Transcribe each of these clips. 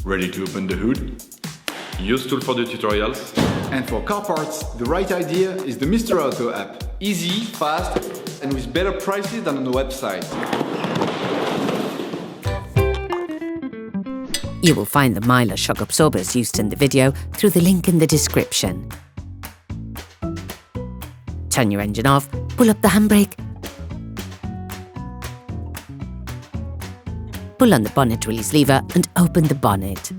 Ready to open the hood? UseTool for the tutorials. And for car parts, the right idea is the Mr. Auto app. Easy, fast, and with better prices than on the website. You will find the Mylar shock absorbers used in the video through the link in the description. Turn your engine off, pull up the handbrake, pull on the bonnet release lever and open the bonnet.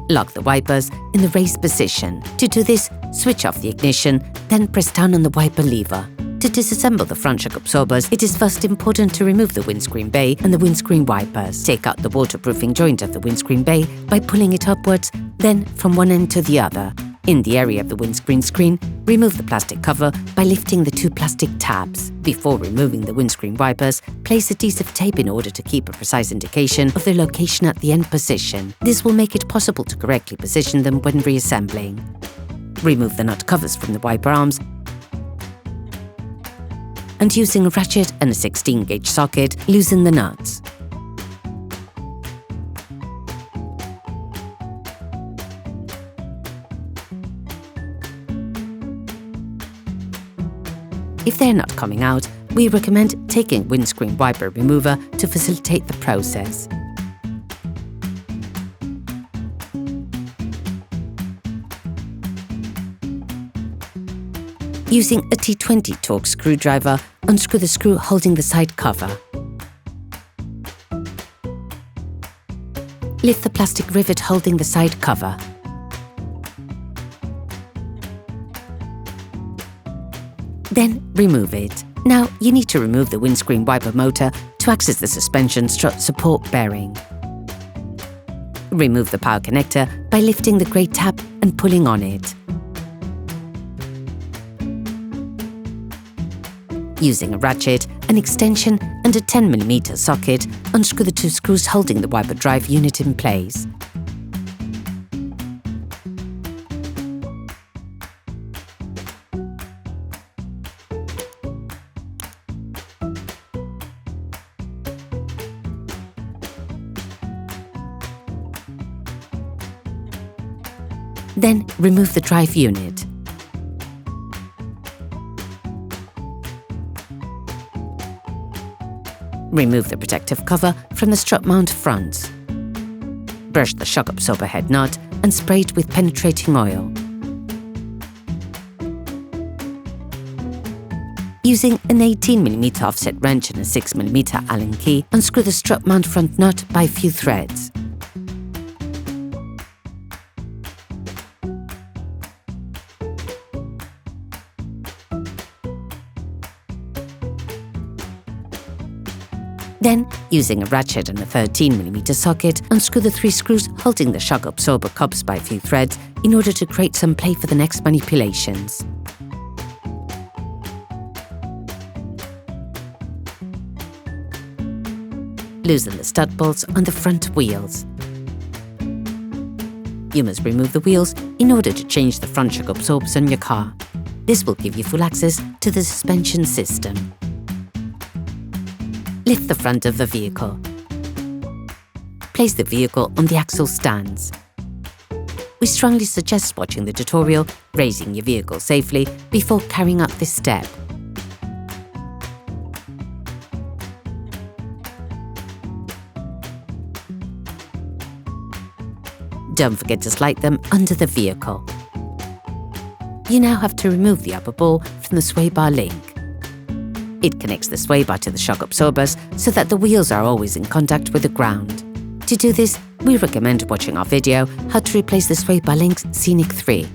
Lock the wipers in the raised position. To do this, switch off the ignition, then press down on the wiper lever. To disassemble the front shock absorbers, it is first important to remove the windscreen bay and the windscreen wipers. Take out the waterproofing joint of the windscreen bay by pulling it upwards, then from one end to the other. In the area of the windscreen screen, remove the plastic cover by lifting the two plastic tabs. Before removing the windscreen wipers, place adhesive tape in order to keep a precise indication of their location at the end position. This will make it possible to correctly position them when reassembling. Remove the nut covers from the wiper arms, and using a ratchet and a 16-gauge socket, loosen the nuts. If they're not coming out, we recommend taking windscreen wiper remover to facilitate the process. Using a T20 Torx screwdriver, unscrew the screw holding the side cover. Lift the plastic rivet holding the side cover. Then remove it. Now you need to remove the windscreen wiper motor to access the suspension strut support bearing. Remove the power connector by lifting the grey tab and pulling on it. Using a ratchet, an extension and a 10mm socket, unscrew the two screws holding the wiper drive unit in place. Then remove the drive unit. Remove the protective cover from the strut mount front. Brush the shock absorber head nut and spray it with penetrating oil. Using an 18mm offset wrench and a 6mm Allen key, unscrew the strut mount front nut by a few threads. Then, using a ratchet and a 13mm socket, unscrew the three screws holding the shock absorber cups by a few threads in order to create some play for the next manipulations. Loosen the stud bolts on the front wheels. You must remove the wheels in order to change the front shock absorbers on your car. This will give you full access to the suspension system. Lift the front of the vehicle. Place the vehicle on the axle stands. We strongly suggest watching the tutorial, raising your vehicle safely before carrying out this step. Don't forget to slide them under the vehicle. You now have to remove the upper ball from the sway bar link. It connects the sway bar to the shock absorbers so that the wheels are always in contact with the ground. To do this, we recommend watching our video how to replace the sway bar link's Scenic 3.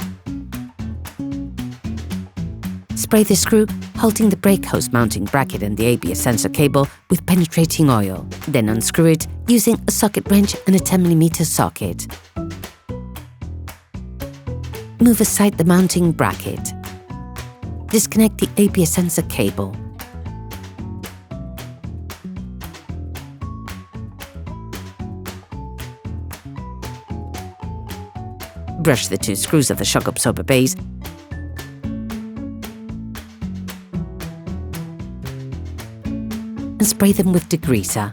Spray the screw holding the brake hose mounting bracket and the ABS sensor cable with penetrating oil. Then unscrew it using a socket wrench and a 10mm socket. Move aside the mounting bracket. Disconnect the ABS sensor cable. Brush the two screws of the shock absorber bays and spray them with degreaser.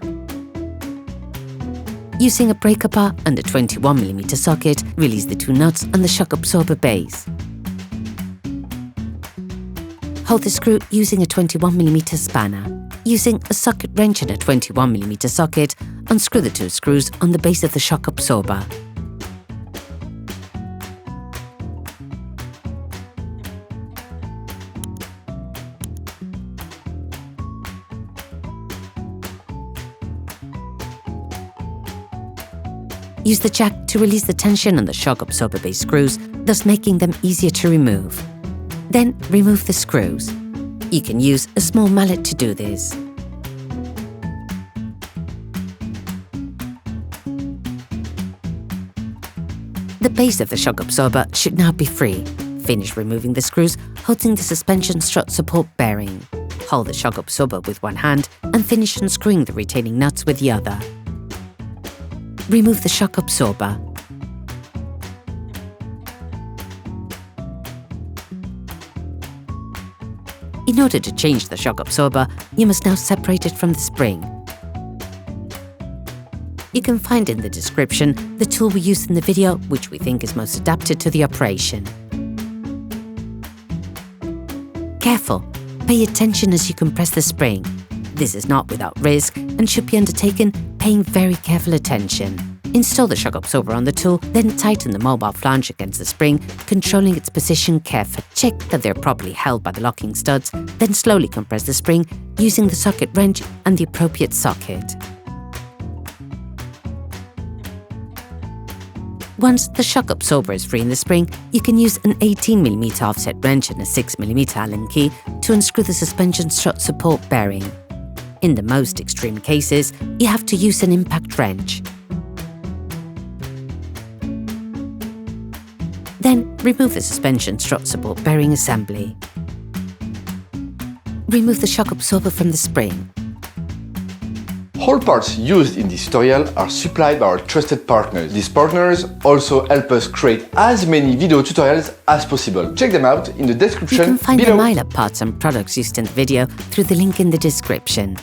Using a breaker bar and a 21mm socket, release the two nuts on the shock absorber base. Hold the screw using a 21mm spanner. Using a socket wrench and a 21mm socket, unscrew the two screws on the base of the shock absorber. Use the jack to release the tension on the shock absorber base screws, thus making them easier to remove. Then remove the screws. You can use a small mallet to do this. The base of the shock absorber should now be free. Finish removing the screws, holding the suspension strut support bearing. Hold the shock absorber with one hand and finish unscrewing the retaining nuts with the other. Remove the shock absorber. In order to change the shock absorber, you must now separate it from the spring. You can find in the description the tool we used in the video, which we think is most adapted to the operation. Careful! Pay attention as you compress the spring. This is not without risk and should be undertaken paying very careful attention. Install the shock absorber on the tool, then tighten the mobile flange against the spring, controlling its position carefully. Check that they're properly held by the locking studs, then slowly compress the spring using the socket wrench and the appropriate socket. Once the shock absorber is free in the spring, you can use an 18mm offset wrench and a 6mm Allen key to unscrew the suspension strut support bearing. In the most extreme cases, you have to use an impact wrench. Then remove the suspension strut support bearing assembly. Remove the shock absorber from the spring. All parts used in this tutorial are supplied by our trusted partners. These partners also help us create as many video tutorials as possible. Check them out in the description below. You can find below. the MyLab parts and products used in the video through the link in the description.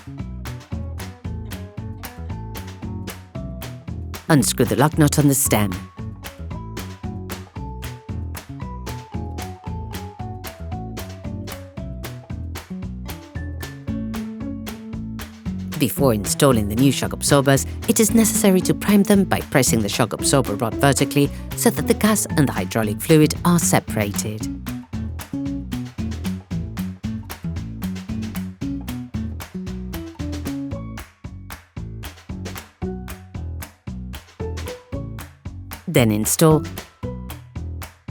Unscrew the lock nut on the stem. Before installing the new shock absorbers, it is necessary to prime them by pressing the shock absorber rod vertically so that the gas and the hydraulic fluid are separated. Then install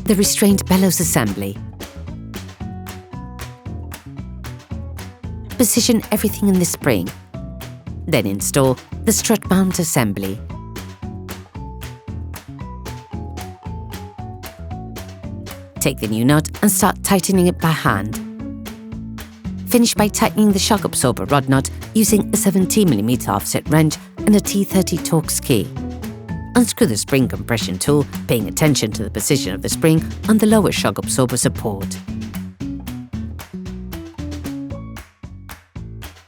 the restraint bellows assembly. Position everything in the spring. Then install the strut mount assembly. Take the new nut and start tightening it by hand. Finish by tightening the shock absorber rod nut using a 17mm offset wrench and a T30 Torx key. Unscrew the spring compression tool, paying attention to the position of the spring on the lower shock absorber support.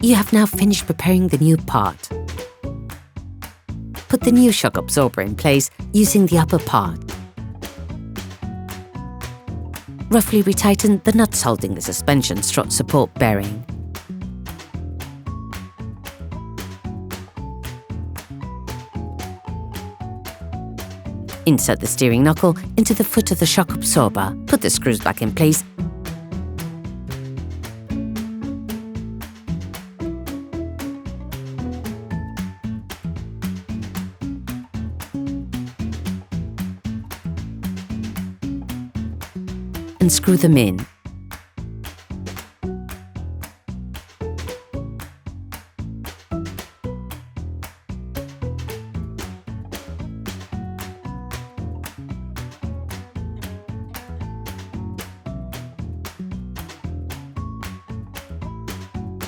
You have now finished preparing the new part. Put the new shock absorber in place using the upper part. Roughly retighten the nuts holding the suspension strut support bearing. Insert the steering knuckle into the foot of the shock absorber. Put the screws back in place and screw them in.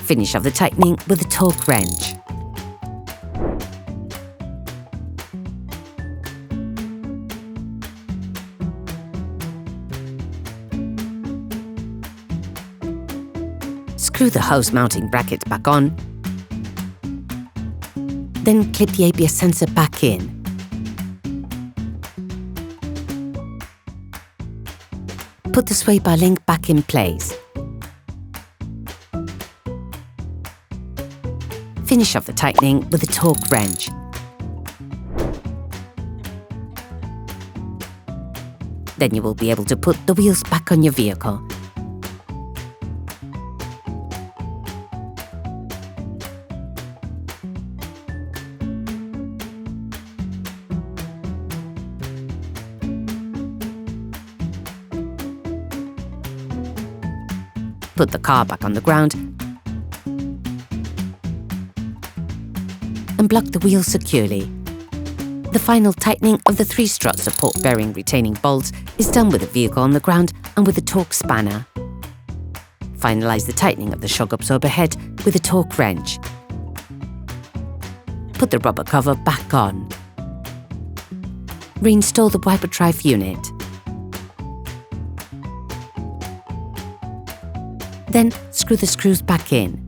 Finish off the tightening with a Torx wrench. Screw the hose mounting bracket back on Then clip the ABS sensor back in. Put the sway bar link back in place. Finish off the tightening with a Torx wrench. Then you will be able to put the wheels back on your vehicle. Put the car back on the ground and block the wheels securely. The final tightening of the 3 strut support bearing retaining bolts is done with the vehicle on the ground and with a Torx spanner. Finalize the tightening of the shock absorber head with a Torx wrench. Put the rubber cover back on. Reinstall the wiper drive unit. Then screw the screws back in.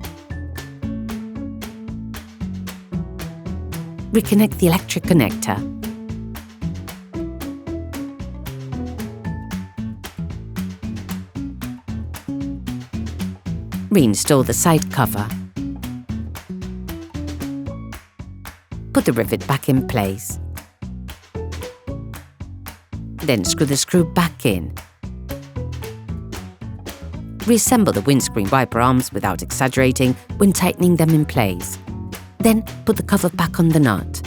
Reconnect the electric connector. Reinstall the side cover. Put the rivet back in place. Then screw the screw back in. Reassemble the windscreen wiper arms without exaggerating when tightening them in place. Then put the cover back on the nut.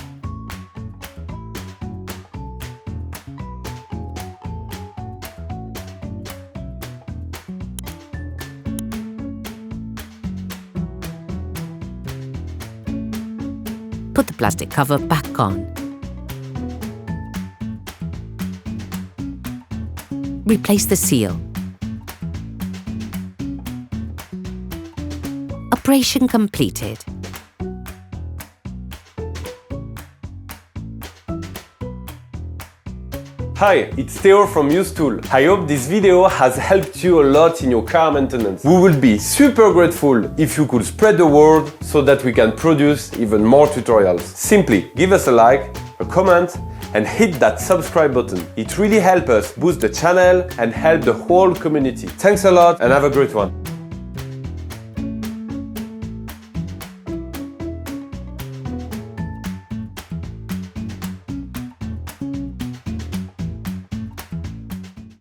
Put the plastic cover back on. Replace the seal. Operation completed. Hi, it's Theo from UseTool. I hope this video has helped you a lot in your car maintenance. We would be super grateful if you could spread the word so that we can produce even more tutorials. Simply give us a like, a comment, and hit that subscribe button. It really helps us boost the channel and help the whole community. Thanks a lot and have a great one.